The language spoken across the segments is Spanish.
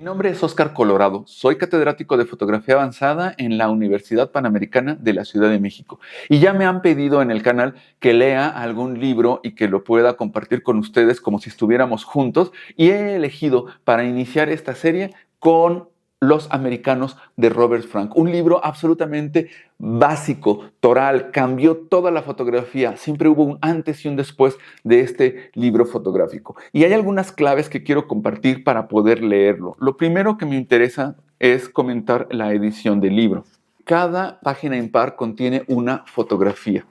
Mi nombre es Óscar Colorado, soy catedrático de fotografía avanzada en la Universidad Panamericana de la Ciudad de México y ya me han pedido en el canal que lea algún libro y que lo pueda compartir con ustedes como si estuviéramos juntos y he elegido para iniciar esta serie con Los Americanos de Robert Frank, un libro absolutamente básico, toral, cambió toda la fotografía, siempre hubo un antes y un después de este libro fotográfico. Y hay algunas claves que quiero compartir para poder leerlo. Lo primero que me interesa es comentar la edición del libro. Cada página impar contiene una fotografía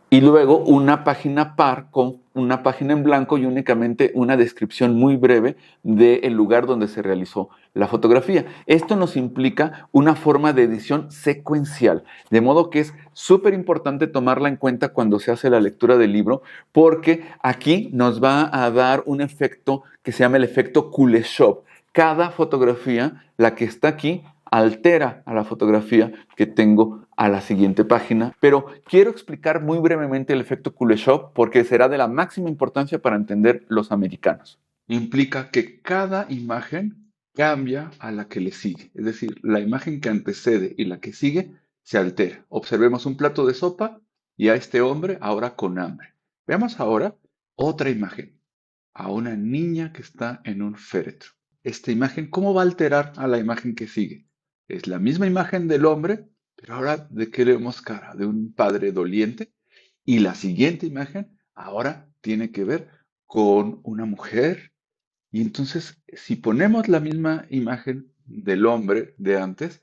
y luego una página par con una página en blanco y únicamente una descripción muy breve del lugar donde se realizó la fotografía. Esto nos implica una forma de edición secuencial, de modo que es súper importante tomarla en cuenta cuando se hace la lectura del libro, porque aquí nos va a dar un efecto que se llama el efecto Kuleshov. Cada fotografía, la que está aquí, altera a la fotografía que tengo a la siguiente página, pero quiero explicar muy brevemente el efecto Kuleshov porque será de la máxima importancia para entender Los Americanos. Implica que cada imagen cambia a la que le sigue, es decir, la imagen que antecede y la que sigue se altera. Observemos un plato de sopa y a este hombre ahora con hambre. Veamos ahora otra imagen, a una niña que está en un féretro. Esta imagen, ¿cómo va a alterar a la imagen que sigue? Es la misma imagen del hombre, pero ahora ¿de qué le vemos cara? De un padre doliente. Y la siguiente imagen ahora tiene que ver con una mujer. Y entonces, si ponemos la misma imagen del hombre de antes,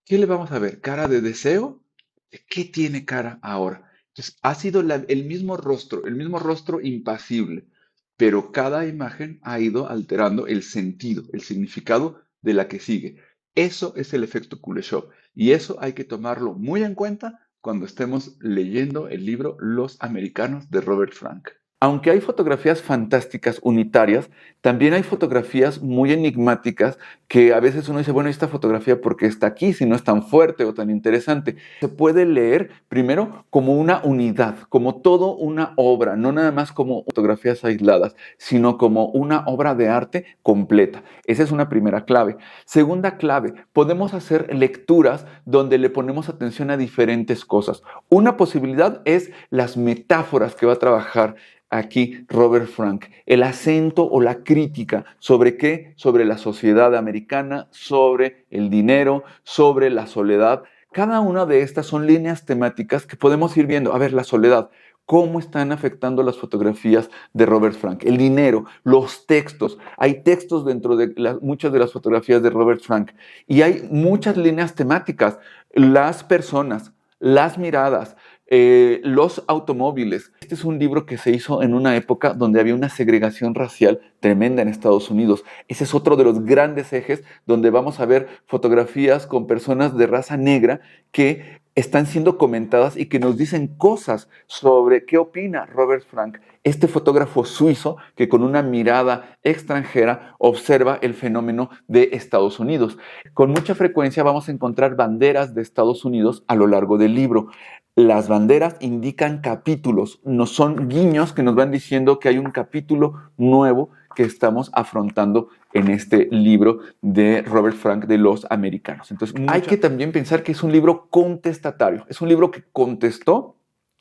¿qué le vamos a ver? ¿Cara de deseo? ¿De qué tiene cara ahora? Entonces, ha sido el mismo rostro impasible, pero cada imagen ha ido alterando el sentido, el significado de la que sigue. Eso es el efecto Kuleshov y eso hay que tomarlo muy en cuenta cuando estemos leyendo el libro Los Americanos de Robert Frank. Aunque hay fotografías fantásticas unitarias, también hay fotografías muy enigmáticas que a veces uno dice, bueno, esta fotografía ¿por qué está aquí si no es tan fuerte o tan interesante? Se puede leer primero como una unidad, como todo una obra, no nada más como fotografías aisladas, sino como una obra de arte completa. Esa es una primera clave. Segunda clave, podemos hacer lecturas donde le ponemos atención a diferentes cosas. Una posibilidad es las metáforas que va a trabajar aquí Robert Frank, el acento o la crítica, ¿sobre qué? Sobre la sociedad americana, sobre el dinero, sobre la soledad. Cada una de estas son líneas temáticas que podemos ir viendo. A ver, la soledad, ¿cómo están afectando las fotografías de Robert Frank? El dinero, los textos. Hay textos dentro de muchas de las fotografías de Robert Frank y hay muchas líneas temáticas. Las personas, las miradas, los automóviles. Este es un libro que se hizo en una época donde había una segregación racial tremenda en Estados Unidos. Ese es otro de los grandes ejes donde vamos a ver fotografías con personas de raza negra que están siendo comentadas y que nos dicen cosas sobre qué opina Robert Frank, este fotógrafo suizo que con una mirada extranjera observa el fenómeno de Estados Unidos. Con mucha frecuencia vamos a encontrar banderas de Estados Unidos a lo largo del libro. Las banderas indican capítulos, no son guiños que nos van diciendo que hay un capítulo nuevo que estamos afrontando en este libro de Robert Frank de Los Americanos. Entonces, hay que también pensar que es un libro contestatario, es un libro que contestó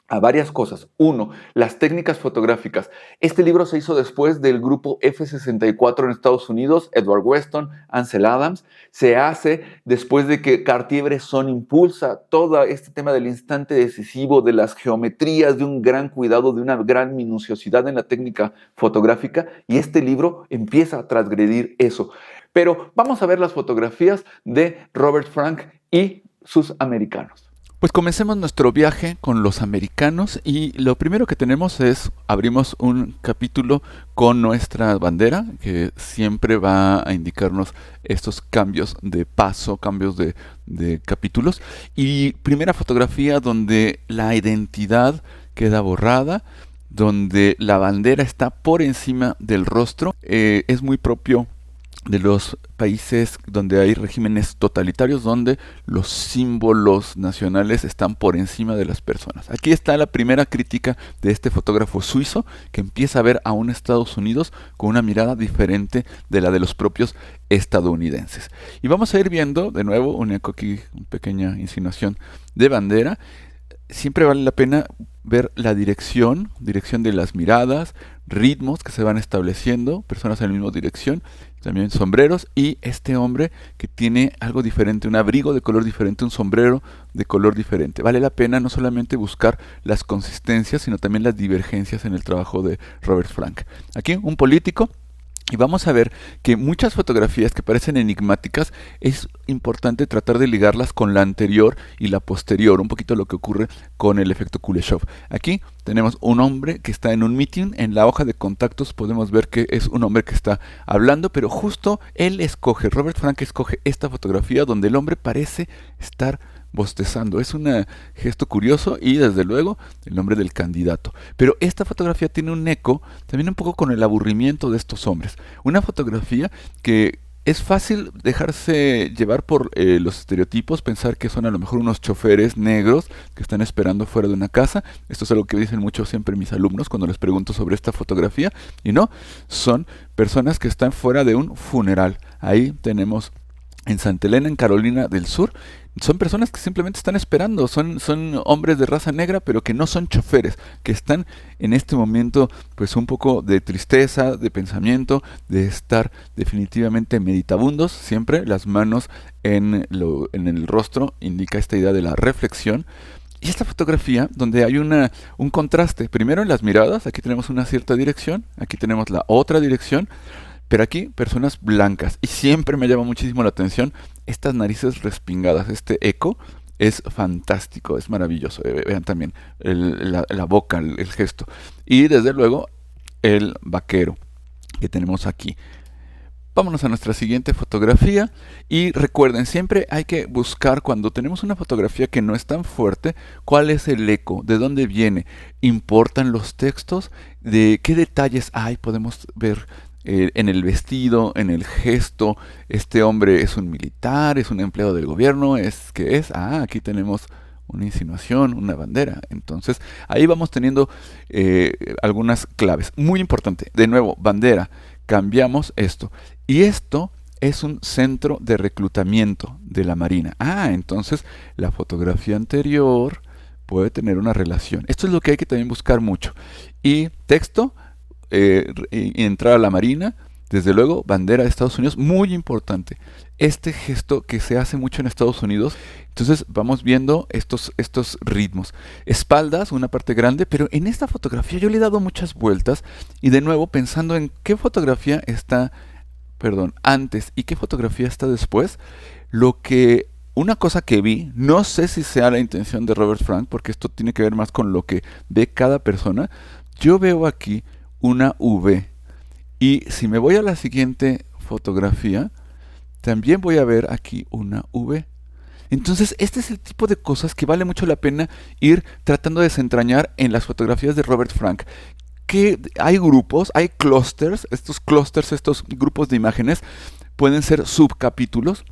a varias cosas. Uno, las técnicas fotográficas. Este libro se hizo después del grupo F64 en Estados Unidos, Edward Weston, Ansel Adams. Se hace después de que Cartier-Bresson impulsa todo este tema del instante decisivo, de las geometrías, de un gran cuidado, de una gran minuciosidad en la técnica fotográfica. Y este libro empieza a transgredir eso. Pero vamos a ver las fotografías de Robert Frank y sus americanos. Pues comencemos nuestro viaje con Los Americanos y lo primero que tenemos es, abrimos un capítulo con nuestra bandera que siempre va a indicarnos estos cambios de paso, cambios de capítulos, y primera fotografía donde la identidad queda borrada, donde la bandera está por encima del rostro. Es muy propio de los países donde hay regímenes totalitarios, donde los símbolos nacionales están por encima de las personas. Aquí está la primera crítica de este fotógrafo suizo que empieza a ver a un Estados Unidos con una mirada diferente de la de los propios estadounidenses. Y vamos a ir viendo de nuevo una pequeña insinuación de Bandera. Siempre vale la pena ver la dirección de las miradas, ritmos que se van estableciendo, personas en la misma dirección, también sombreros, y este hombre que tiene algo diferente, un abrigo de color diferente, un sombrero de color diferente. Vale la pena no solamente buscar las consistencias, sino también las divergencias en el trabajo de Robert Frank. Aquí un político. Y vamos a ver que muchas fotografías que parecen enigmáticas es importante tratar de ligarlas con la anterior y la posterior, un poquito lo que ocurre con el efecto Kuleshov. Aquí tenemos un hombre que está en un meeting, en la hoja de contactos podemos ver que es un hombre que está hablando, pero justo Robert Frank escoge esta fotografía donde el hombre parece estar bostezando. Es un gesto curioso y desde luego el nombre del candidato. Pero esta fotografía tiene un eco también un poco con el aburrimiento de estos hombres. Una fotografía que es fácil dejarse llevar por los estereotipos, pensar que son a lo mejor unos choferes negros que están esperando fuera de una casa. Esto es algo que dicen mucho siempre mis alumnos cuando les pregunto sobre esta fotografía. Y no, son personas que están fuera de un funeral. Ahí tenemos en Santa Elena, en Carolina del Sur. Son personas que simplemente están esperando, son hombres de raza negra, pero que no son choferes, que están en este momento pues un poco de tristeza, de pensamiento, de estar definitivamente meditabundos, siempre las manos en el rostro, indica esta idea de la reflexión. Y esta fotografía donde hay un contraste, primero en las miradas, aquí tenemos una cierta dirección, aquí tenemos la otra dirección, pero aquí, personas blancas. Y siempre me llama muchísimo la atención estas narices respingadas. Este eco es fantástico, es maravilloso. Vean también la boca, el gesto. Y desde luego, el vaquero que tenemos aquí. Vámonos a nuestra siguiente fotografía. Y recuerden, siempre hay que buscar cuando tenemos una fotografía que no es tan fuerte, cuál es el eco, de dónde viene. ¿Importan los textos? ¿De qué detalles hay? Podemos ver en el vestido, en el gesto. Este hombre es un militar, es un empleado del gobierno, aquí tenemos una insinuación, una bandera. Entonces ahí vamos teniendo algunas claves. Muy importante, de nuevo, bandera, cambiamos esto. Y esto es un centro de reclutamiento de la Marina. Entonces la fotografía anterior puede tener una relación. Esto es lo que hay que también buscar mucho. Y texto, entrar a la Marina, desde luego, bandera de Estados Unidos, muy importante. Este gesto que se hace mucho en Estados Unidos, entonces vamos viendo estos ritmos. Espaldas, una parte grande, pero en esta fotografía yo le he dado muchas vueltas y de nuevo pensando en qué fotografía está, antes y qué fotografía está después, una cosa que vi, no sé si sea la intención de Robert Frank, porque esto tiene que ver más con lo que ve cada persona. Yo veo aquí una V. Y si me voy a la siguiente fotografía, también voy a ver aquí una V. Entonces, este es el tipo de cosas que vale mucho la pena ir tratando de desentrañar en las fotografías de Robert Frank. Que hay grupos, hay clústeres, estos grupos de imágenes pueden ser subcapítulos.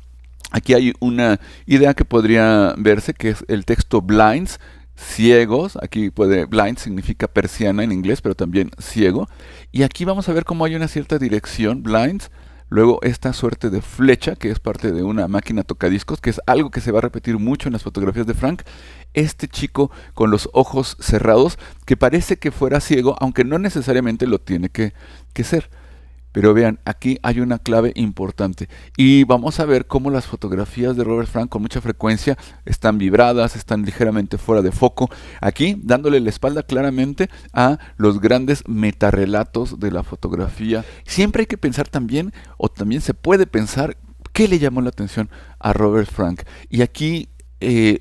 Aquí hay una idea que podría verse, que es el texto blinds, ciegos. Aquí blind significa persiana en inglés, pero también ciego. Y aquí vamos a ver cómo hay una cierta dirección, blinds. Luego esta suerte de flecha, que es parte de una máquina tocadiscos, que es algo que se va a repetir mucho en las fotografías de Frank. Este chico con los ojos cerrados, que parece que fuera ciego, aunque no necesariamente lo tiene que ser. Pero vean, aquí hay una clave importante. Y vamos a ver cómo las fotografías de Robert Frank con mucha frecuencia están vibradas, están ligeramente fuera de foco. Aquí, dándole la espalda claramente a los grandes metarrelatos de la fotografía. Siempre hay que pensar también, o también se puede pensar, qué le llamó la atención a Robert Frank. Y aquí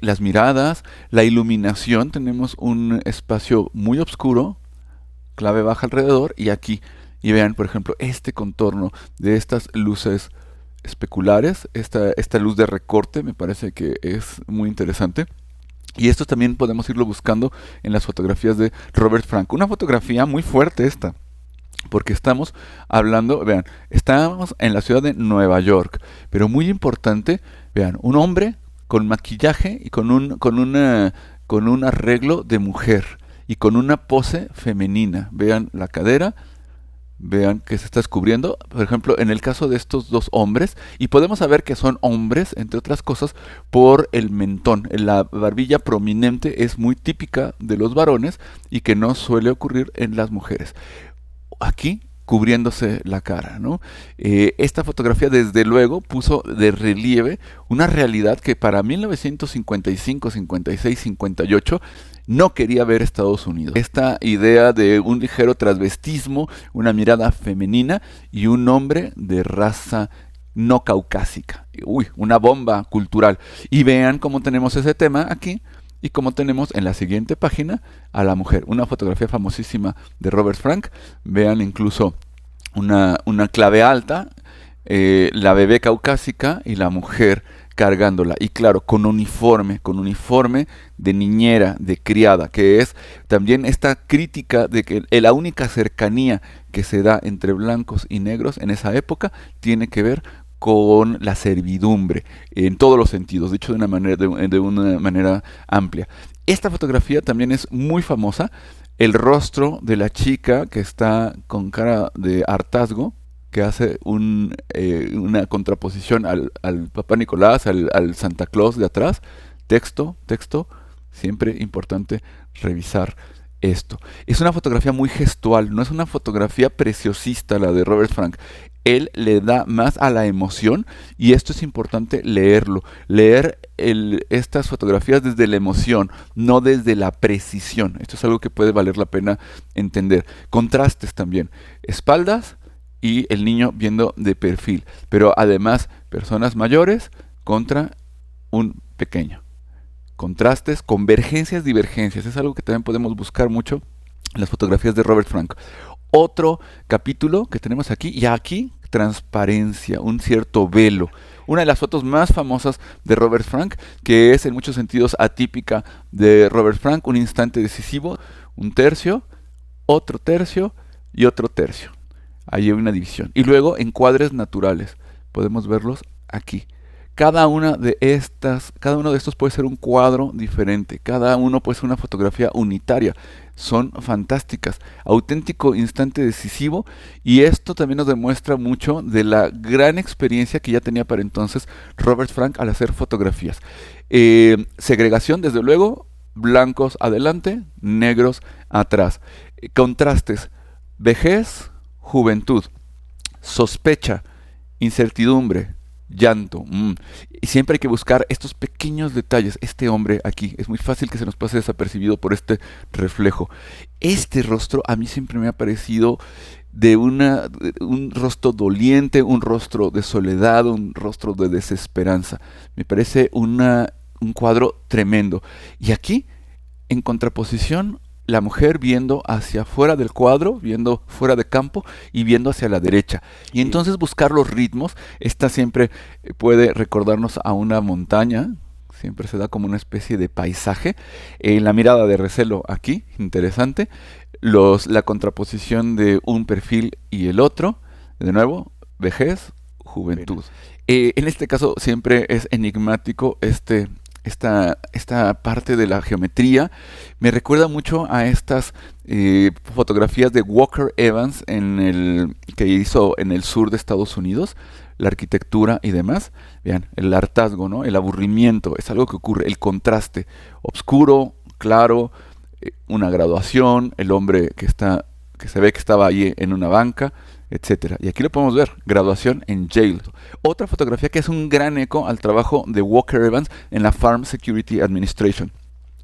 las miradas, la iluminación, tenemos un espacio muy oscuro, clave baja alrededor, y aquí. Y vean, por ejemplo, este contorno de estas luces especulares, esta luz de recorte, me parece que es muy interesante. Y esto también podemos irlo buscando en las fotografías de Robert Frank. Una fotografía muy fuerte esta. porque estamos hablando, vean, estamos en la ciudad de Nueva York, pero muy importante, vean, un hombre con maquillaje y con un arreglo de mujer y con una pose femenina. Vean la cadera, vean que se está descubriendo, por ejemplo, en el caso de estos dos hombres, y podemos saber que son hombres, entre otras cosas, por el mentón. La barbilla prominente es muy típica de los varones y que no suele ocurrir en las mujeres. Aquí cubriéndose la cara, ¿no? Esta fotografía desde luego puso de relieve una realidad que para 1955, 56, 58 no quería ver Estados Unidos. Esta idea de un ligero transvestismo, una mirada femenina y un hombre de raza no caucásica. Uy, una bomba cultural. Y vean cómo tenemos ese tema aquí y como tenemos en la siguiente página a la mujer. Una fotografía famosísima de Robert Frank. Vean incluso una clave alta, la bebé caucásica y la mujer cargándola. Y claro, con uniforme de niñera, de criada, que es también esta crítica de que la única cercanía que se da entre blancos y negros en esa época tiene que ver con la servidumbre, en todos los sentidos, dicho de una manera amplia. Esta fotografía también es muy famosa, el rostro de la chica que está con cara de hartazgo, que hace una contraposición al Papá Nicolás, al Santa Claus de atrás. Texto, siempre importante revisar esto. Es una fotografía muy gestual, no es una fotografía preciosista la de Robert Frank. Él le da más a la emoción y esto es importante leerlo. Leer estas fotografías desde la emoción, no desde la precisión. Esto es algo que puede valer la pena entender. Contrastes también. Espaldas y el niño viendo de perfil. Pero además, personas mayores contra un pequeño. Contrastes, convergencias, divergencias. Es algo que también podemos buscar mucho en las fotografías de Robert Frank. Otro capítulo que tenemos aquí, y aquí transparencia, un cierto velo. Una de las fotos más famosas de Robert Frank, que es en muchos sentidos atípica de Robert Frank, un instante decisivo, un tercio, otro tercio y otro tercio. Ahí hay una división. Y luego encuadres naturales, podemos verlos aquí. Cada uno de estos puede ser un cuadro diferente, cada uno puede ser una fotografía unitaria. Son fantásticas, auténtico instante decisivo, y esto también nos demuestra mucho de la gran experiencia que ya tenía para entonces Robert Frank al hacer fotografías. Segregación, desde luego, blancos adelante, negros atrás. Contrastes, vejez, juventud, sospecha, incertidumbre, llanto. Y siempre hay que buscar estos pequeños detalles. Este hombre aquí, es muy fácil que se nos pase desapercibido por este reflejo. Este rostro a mí siempre me ha parecido de un rostro doliente, un rostro de soledad, un rostro de desesperanza. Me parece un cuadro tremendo. Y aquí, en contraposición, la mujer viendo hacia afuera del cuadro, viendo fuera de campo y viendo hacia la derecha. Y entonces buscar los ritmos, esta siempre puede recordarnos a una montaña, siempre se da como una especie de paisaje. La mirada de recelo aquí, interesante. La contraposición de un perfil y el otro, de nuevo, vejez, juventud. En este caso siempre es enigmático esta parte de la geometría. Me recuerda mucho a estas fotografías de Walker Evans que hizo en el sur de Estados Unidos, la arquitectura y demás. Vean, el hartazgo, ¿no? El aburrimiento, es algo que ocurre, el contraste, oscuro, claro, una graduación, el hombre que se ve que estaba ahí en una banca, etcétera. Y aquí lo podemos ver, graduación en Yale. Otra fotografía que es un gran eco al trabajo de Walker Evans en la Farm Security Administration.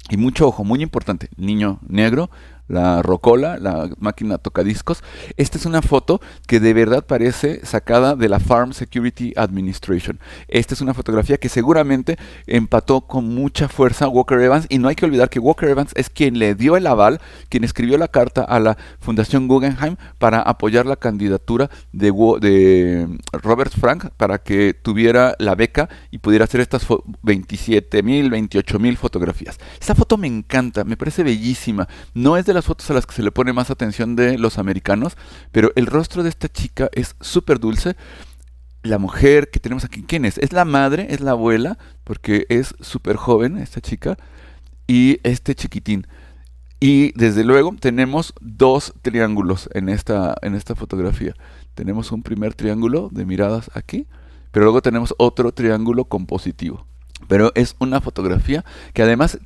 Y mucho ojo, muy importante, niño negro, la rocola, la máquina tocadiscos. Esta es una foto que de verdad parece sacada de la Farm Security Administration. Esta es una fotografía que seguramente empató con mucha fuerza Walker Evans, y no hay que olvidar que Walker Evans es quien le dio el aval, quien escribió la carta a la Fundación Guggenheim para apoyar la candidatura de Robert Frank para que tuviera la beca y pudiera hacer estas 27,000, 28,000 fotografías. Esta foto me encanta, me parece bellísima. No es de las las fotos a las que se le pone más atención de los americanos, pero el rostro de esta chica es súper dulce. La mujer que tenemos aquí, ¿quién es? Es la madre, es la abuela, porque es súper joven esta chica, y este chiquitín. Y desde luego tenemos dos triángulos en esta fotografía. Tenemos un primer triángulo de miradas aquí, pero luego tenemos otro triángulo compositivo. Pero es una fotografía que además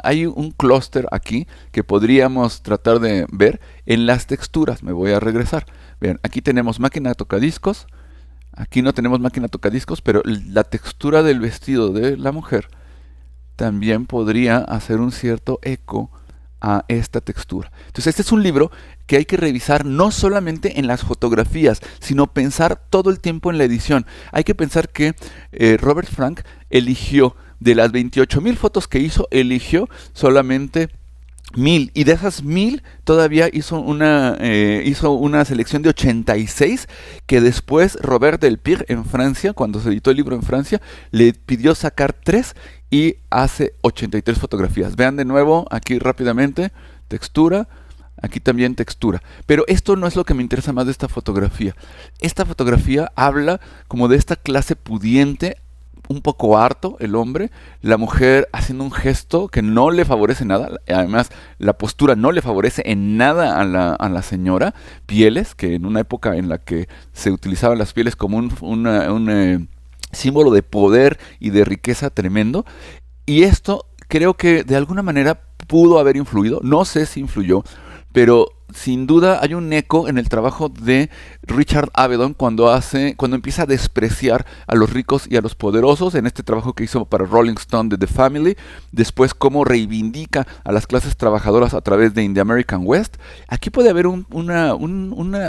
hay un clúster aquí que podríamos tratar de ver en las texturas. Me voy a regresar. Vean, aquí tenemos máquina tocadiscos. Aquí no tenemos máquina tocadiscos, pero la textura del vestido de la mujer también podría hacer un cierto eco a esta textura. Entonces este es un libro que hay que revisar no solamente en las fotografías, sino pensar todo el tiempo en la edición. Hay que pensar que Robert Frank eligió, de las 28,000 fotos que eligió solamente 1,000, y de esas 1,000 todavía hizo una selección de 86 que después Robert Delpire en Francia, cuando se editó el libro en Francia, le pidió sacar 3 y hace 83 fotografías. Vean de nuevo aquí rápidamente, textura, aquí también textura. Pero esto no es lo que me interesa más de esta fotografía. Esta fotografía habla como de esta clase pudiente, un poco harto el hombre, la mujer haciendo un gesto que no le favorece nada, además la postura no le favorece en nada a la señora, pieles, que en una época en la que se utilizaban las pieles como un símbolo de poder y de riqueza tremendo, y esto creo que de alguna manera pudo haber influido, no sé si influyó, pero sin duda hay un eco en el trabajo de Richard Avedon cuando empieza a despreciar a los ricos y a los poderosos, en este trabajo que hizo para Rolling Stone de The Family, después cómo reivindica a las clases trabajadoras a través de In the American West. Aquí puede haber un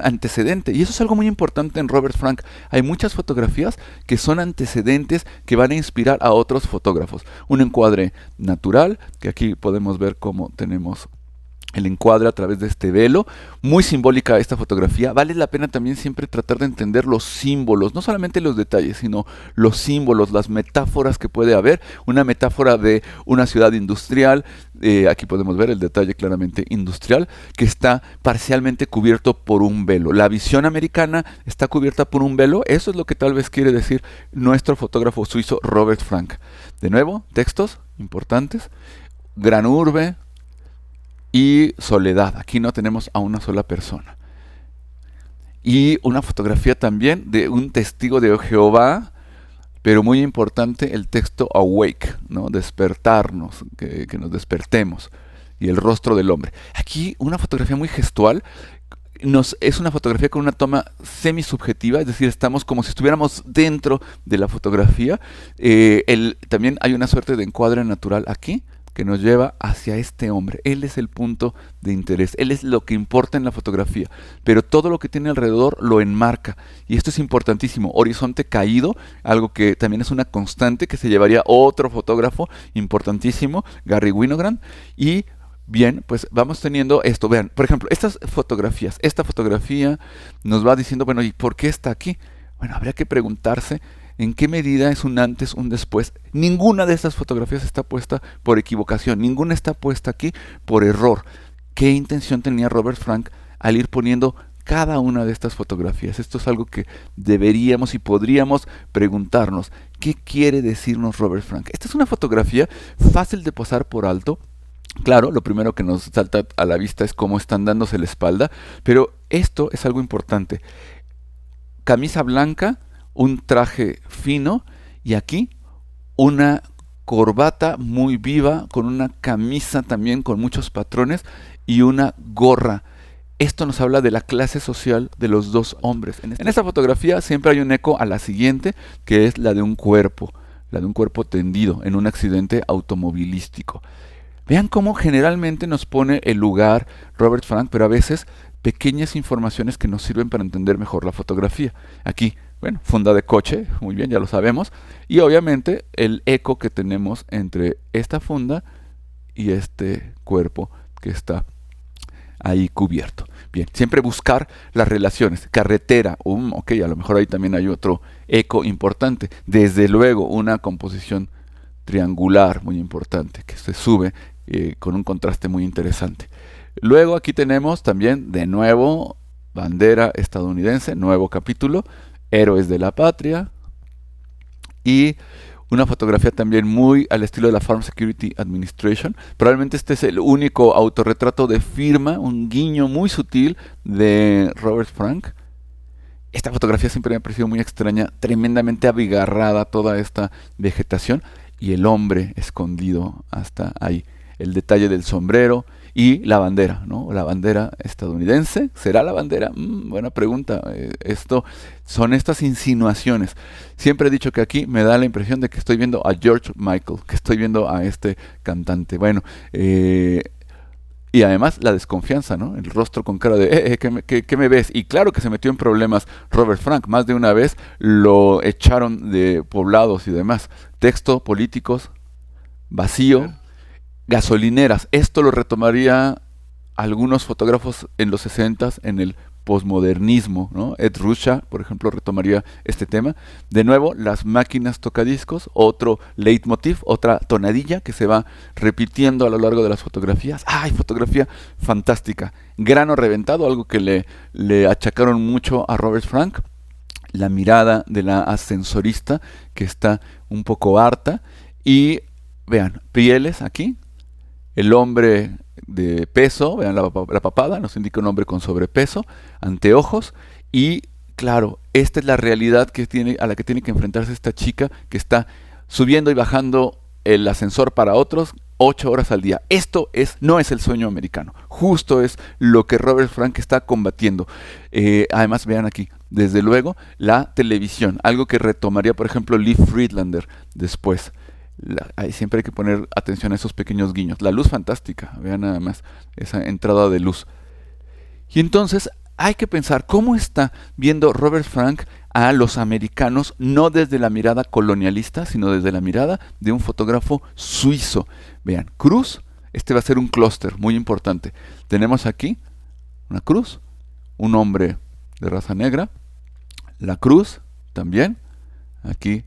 antecedente, y eso es algo muy importante en Robert Frank. Hay muchas fotografías que son antecedentes que van a inspirar a otros fotógrafos. Un encuadre natural, que aquí podemos ver cómo tenemos el encuadre a través de este velo, muy simbólica esta fotografía. Vale la pena también siempre tratar de entender los símbolos, no solamente los detalles, sino los símbolos, las metáforas que puede haber. Una metáfora de una ciudad industrial, aquí podemos ver el detalle claramente industrial, que está parcialmente cubierto por un velo. La visión americana está cubierta por un velo, eso es lo que tal vez quiere decir nuestro fotógrafo suizo Robert Frank. De nuevo, textos importantes, gran urbe y soledad. Aquí no tenemos a una sola persona. Y una fotografía también de un testigo de Jehová, pero muy importante el texto awake, ¿no? Despertarnos, que nos despertemos. Y el rostro del hombre. Aquí una fotografía muy gestual. Es una fotografía con una toma semisubjetiva, es decir, estamos como si estuviéramos dentro de la fotografía. También hay una suerte de encuadre natural aquí, que nos lleva hacia este hombre. Él es el punto de interés, él es lo que importa en la fotografía, pero todo lo que tiene alrededor lo enmarca, y esto es importantísimo. Horizonte caído, algo que también es una constante que se llevaría otro fotógrafo importantísimo, Garry Winogrand. Y bien, pues vamos teniendo esto. Vean, por ejemplo, esta fotografía nos va diciendo, bueno, ¿y por qué está aquí? Bueno, habría que preguntarse ¿en qué medida es un antes, un después? Ninguna de estas fotografías está puesta por equivocación, ninguna está puesta aquí por error. ¿Qué intención tenía Robert Frank al ir poniendo cada una de estas fotografías? Esto es algo que deberíamos y podríamos preguntarnos. ¿Qué quiere decirnos Robert Frank? Esta es una fotografía fácil de pasar por alto. Claro, lo primero que nos salta a la vista es cómo están dándose la espalda, pero esto es algo importante. Camisa blanca, un traje fino, y aquí una corbata muy viva, con una camisa también con muchos patrones y una gorra. Esto nos habla de la clase social de los dos hombres. En esta fotografía siempre hay un eco a la siguiente, que es la de un cuerpo tendido en un accidente automovilístico. Vean cómo generalmente nos pone el lugar Robert Frank, pero a veces pequeñas informaciones que nos sirven para entender mejor la fotografía. Aquí, bueno, funda de coche, muy bien, ya lo sabemos, y obviamente el eco que tenemos entre esta funda y este cuerpo que está ahí cubierto. Bien, siempre buscar las relaciones. Carretera, ok, a lo mejor ahí también hay otro eco importante. Desde luego, una composición triangular muy importante que se sube con un contraste muy interesante. Luego aquí tenemos también de nuevo bandera estadounidense, nuevo capítulo, héroes de la patria y una fotografía también muy al estilo de la Farm Security Administration. Probablemente este es el único autorretrato de firma, un guiño muy sutil de Robert Frank. Esta fotografía siempre me ha parecido muy extraña, tremendamente abigarrada toda esta vegetación y el hombre escondido hasta ahí. El detalle del sombrero y la bandera, ¿no? La bandera estadounidense. ¿Será la bandera? Buena pregunta. Esto son estas insinuaciones. Siempre he dicho que aquí me da la impresión de que estoy viendo a George Michael, que estoy viendo a este cantante. Bueno, y además la desconfianza, ¿no? El rostro con cara de, ¿qué me ves? Y claro que se metió en problemas Robert Frank. Más de una vez lo echaron de poblados y demás. Texto, políticos, vacío, gasolineras. Esto lo retomaría algunos fotógrafos en los 60s, en el posmodernismo, ¿no? Ed Ruscha, por ejemplo, retomaría este tema. De nuevo, las máquinas tocadiscos, otro leitmotiv, otra tonadilla que se va repitiendo a lo largo de las fotografías. ¡Ay, fotografía fantástica! Grano reventado, algo que le achacaron mucho a Robert Frank. La mirada de la ascensorista, que está un poco harta. Y vean, pieles aquí. El hombre de peso, vean la papada, nos indica un hombre con sobrepeso, anteojos y claro, esta es la realidad a la que tiene que enfrentarse esta chica que está subiendo y bajando el ascensor para otros 8 horas al día. Esto no es el sueño americano, justo es lo que Robert Frank está combatiendo. Además vean aquí, desde luego, la televisión, algo que retomaría por ejemplo Lee Friedlander después. Ahí siempre hay que poner atención a esos pequeños guiños. La luz fantástica, vean nada más esa entrada de luz. Y entonces hay que pensar cómo está viendo Robert Frank a los americanos, no desde la mirada colonialista, sino desde la mirada de un fotógrafo suizo. Vean, cruz, este va a ser un clúster muy importante. Tenemos aquí una cruz, un hombre de raza negra, la cruz también, aquí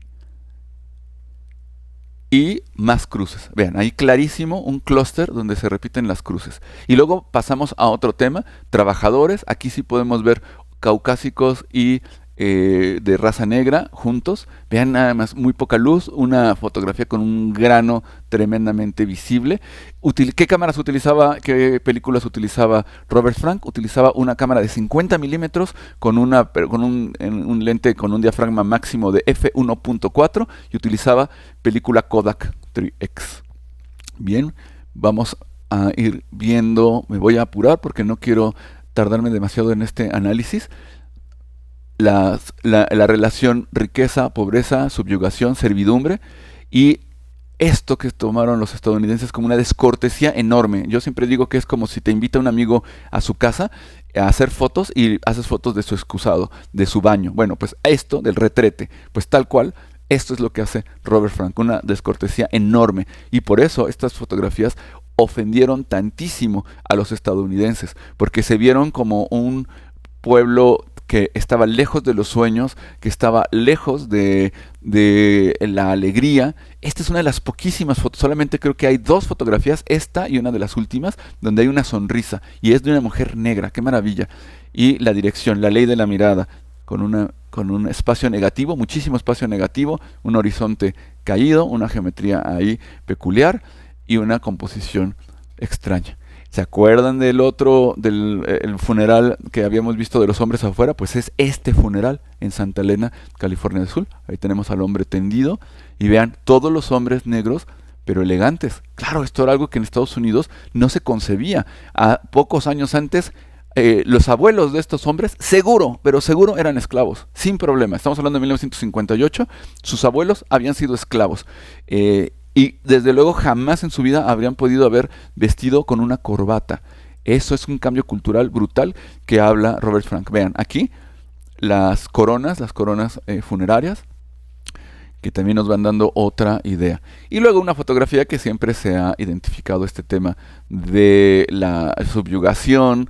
y más cruces. Vean, ahí clarísimo un clúster donde se repiten las cruces. Y luego pasamos a otro tema, trabajadores. Aquí sí podemos ver caucásicos y de raza negra juntos. Vean nada más, muy poca luz, una fotografía con un grano tremendamente visible. ¿Qué cámaras utilizaba, qué películas utilizaba Robert Frank? Utilizaba una cámara de 50 milímetros con un lente con un diafragma máximo de f1.4 y utilizaba película Kodak 3X. Bien, vamos a ir viendo, me voy a apurar porque no quiero tardarme demasiado en este análisis. La relación riqueza, pobreza, subyugación, servidumbre y esto que tomaron los estadounidenses como una descortesía enorme. Yo siempre digo que es como si te invita un amigo a su casa a hacer fotos y haces fotos de su excusado, de su baño. Bueno, pues esto del retrete, pues tal cual, esto es lo que hace Robert Frank, una descortesía enorme. Y por eso estas fotografías ofendieron tantísimo a los estadounidenses, porque se vieron como un pueblo que estaba lejos de los sueños, que estaba lejos de la alegría. Esta es una de las poquísimas fotos, solamente creo que hay 2 fotografías, esta y una de las últimas, donde hay una sonrisa, y es de una mujer negra, qué maravilla. Y la dirección, la ley de la mirada, con un espacio negativo, muchísimo espacio negativo, un horizonte caído, una geometría ahí peculiar, y una composición extraña. ¿Se acuerdan del el funeral que habíamos visto de los hombres afuera? Pues es este funeral en Santa Elena, California del Sur. Ahí tenemos al hombre tendido y vean todos los hombres negros, pero elegantes. Claro, esto era algo que en Estados Unidos no se concebía. A pocos años antes, los abuelos de estos hombres, pero seguro eran esclavos, sin problema. Estamos hablando de 1958, sus abuelos habían sido esclavos. Y desde luego jamás en su vida habrían podido haber vestido con una corbata. Eso es un cambio cultural brutal que habla Robert Frank. Vean, aquí las coronas funerarias, que también nos van dando otra idea. Y luego una fotografía que siempre se ha identificado este tema de la subyugación,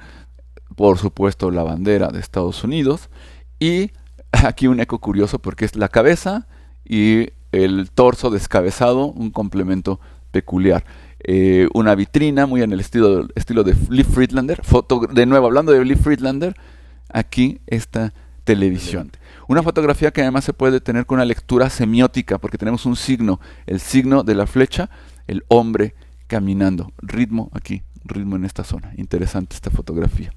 por supuesto la bandera de Estados Unidos, y aquí un eco curioso porque es la cabeza y el torso descabezado, un complemento peculiar. Una vitrina muy en el estilo de Lee Friedlander. De nuevo, hablando de Lee Friedlander, aquí esta televisión. Una fotografía que además se puede tener con una lectura semiótica, porque tenemos un signo, el signo de la flecha, el hombre caminando. Ritmo aquí, ritmo en esta zona. Interesante esta fotografía.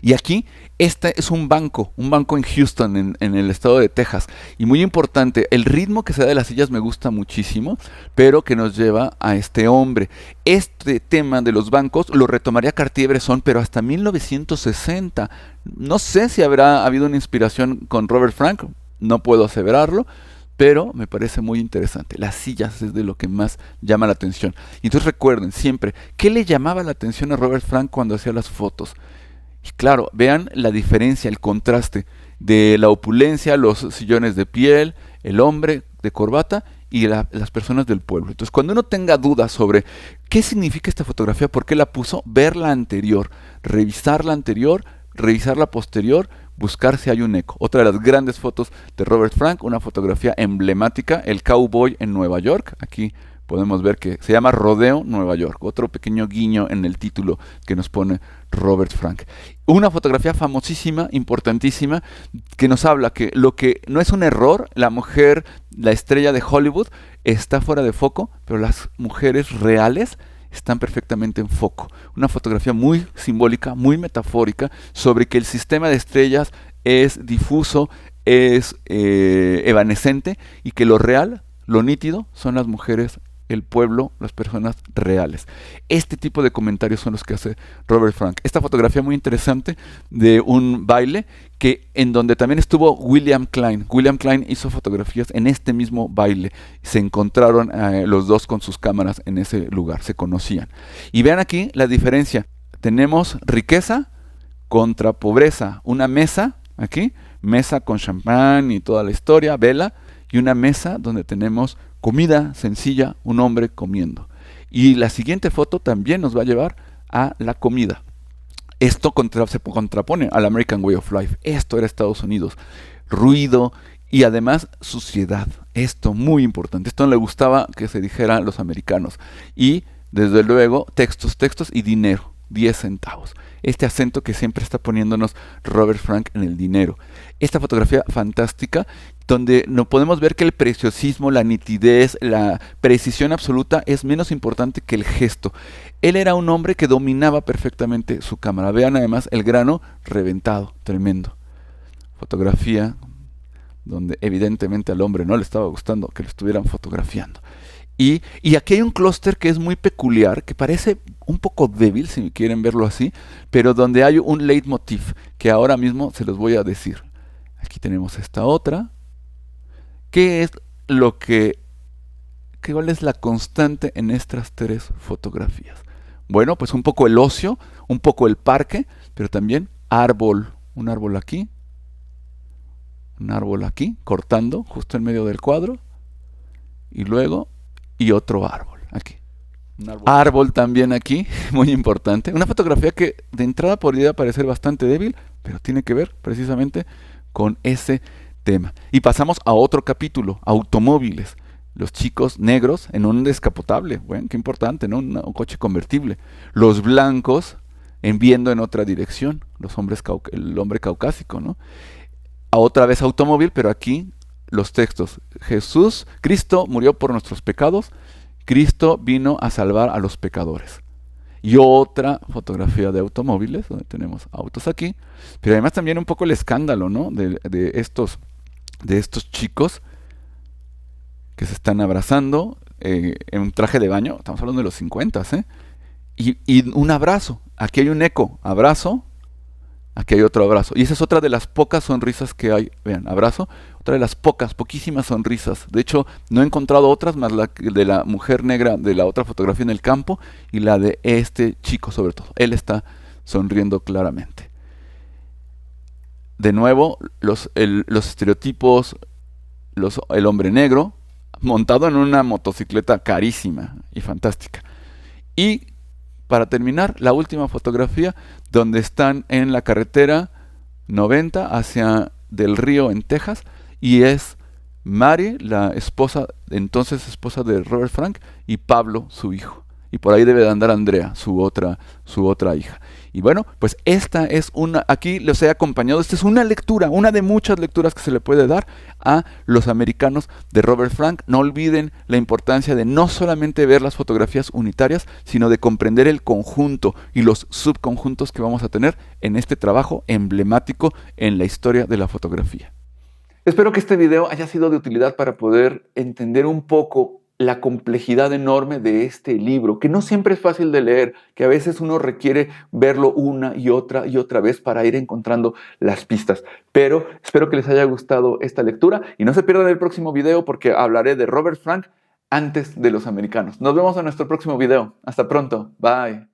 Y aquí, este es un banco en Houston, en el estado de Texas. Y muy importante, el ritmo que se da de las sillas me gusta muchísimo, pero que nos lleva a este hombre. Este tema de los bancos lo retomaría Cartier-Bresson, pero hasta 1960. No sé si habrá habido una inspiración con Robert Frank, no puedo aseverarlo, pero me parece muy interesante. Las sillas es de lo que más llama la atención. Y entonces recuerden siempre, ¿qué le llamaba la atención a Robert Frank cuando hacía las fotos? Y claro, vean la diferencia, el contraste de la opulencia, los sillones de piel, el hombre de corbata y las personas del pueblo. Entonces, cuando uno tenga dudas sobre qué significa esta fotografía, por qué la puso, ver la anterior, revisar la posterior, buscar si hay un eco. Otra de las grandes fotos de Robert Frank, una fotografía emblemática, el cowboy en Nueva York. Aquí podemos ver que se llama Rodeo Nueva York. Otro pequeño guiño en el título que nos pone Robert Frank. Una fotografía famosísima, importantísima, que nos habla que lo que no es un error, la mujer, la estrella de Hollywood, está fuera de foco, pero las mujeres reales están perfectamente en foco. Una fotografía muy simbólica, muy metafórica, sobre que el sistema de estrellas es difuso, es evanescente, y que lo real, lo nítido, son las mujeres, el pueblo, las personas reales. Este tipo de comentarios son los que hace Robert Frank. Esta fotografía muy interesante de un baile en donde también estuvo William Klein. William Klein hizo fotografías en este mismo baile. Se encontraron los dos con sus cámaras en ese lugar, se conocían. Y vean aquí la diferencia. Tenemos riqueza contra pobreza. Una mesa, aquí, mesa con champán y toda la historia, vela, y una mesa donde tenemos comida sencilla, un hombre comiendo. Y la siguiente foto también nos va a llevar a la comida. Esto se contrapone al American Way of Life. Esto era Estados Unidos. Ruido y además suciedad. Esto muy importante. Esto no le gustaba que se dijera a los americanos. Y desde luego textos y dinero. 10 centavos. Este acento que siempre está poniéndonos Robert Frank en el dinero. Esta fotografía fantástica donde no podemos ver que el preciosismo, la nitidez, la precisión absoluta es menos importante que el gesto. Él era un hombre que dominaba perfectamente su cámara. Vean además el grano reventado, tremendo. Fotografía donde evidentemente al hombre no le estaba gustando que lo estuvieran fotografiando. Y aquí hay un clúster que es muy peculiar, que parece un poco débil, si quieren verlo así, pero donde hay un leitmotiv, que ahora mismo se los voy a decir. Aquí tenemos esta otra. ¿Qué es cuál es la constante en estas tres fotografías? Bueno, pues un poco el ocio, un poco el parque, pero también árbol. Un árbol aquí, cortando justo en medio del cuadro, y luego y otro árbol aquí. Árbol también aquí, muy importante. Una fotografía que de entrada podría parecer bastante débil, pero tiene que ver precisamente con ese tema. Y pasamos a otro capítulo, automóviles. Los chicos negros en un descapotable, bueno, qué importante, ¿no? Un coche convertible. Los blancos viendo en otra dirección, el hombre caucásico, ¿no? Otra vez automóvil, pero aquí los textos. Cristo murió por nuestros pecados, Cristo vino a salvar a los pecadores. Y otra fotografía de automóviles, donde tenemos autos aquí, pero además también un poco el escándalo, ¿no? de estos chicos que se están abrazando en un traje de baño. Estamos hablando de los 50, ¿eh? Y un abrazo. Aquí hay un eco, abrazo. Aquí hay otro abrazo. Y esa es otra de las pocas sonrisas que hay. Vean, abrazo. Otra de las poquísimas sonrisas. De hecho, no he encontrado otras más la de la mujer negra de la otra fotografía en el campo y la de este chico sobre todo. Él está sonriendo claramente. De nuevo, los estereotipos, el hombre negro montado en una motocicleta carísima y fantástica. Y para terminar, la última fotografía donde están en la carretera 90 hacia Del Río en Texas, y es Mary, la esposa, entonces esposa de Robert Frank, y Pablo, su hijo. Y por ahí debe de andar Andrea, su otra hija. Y bueno, pues esta es aquí les he acompañado, esta es una lectura, una de muchas lecturas que se le puede dar a Los Americanos de Robert Frank. No olviden la importancia de no solamente ver las fotografías unitarias, sino de comprender el conjunto y los subconjuntos que vamos a tener en este trabajo emblemático en la historia de la fotografía. Espero que este video haya sido de utilidad para poder entender un poco la complejidad enorme de este libro, que no siempre es fácil de leer, que a veces uno requiere verlo una y otra vez para ir encontrando las pistas. Pero espero que les haya gustado esta lectura y no se pierdan el próximo video porque hablaré de Robert Frank antes de Los Americanos. Nos vemos en nuestro próximo video. Hasta pronto. Bye.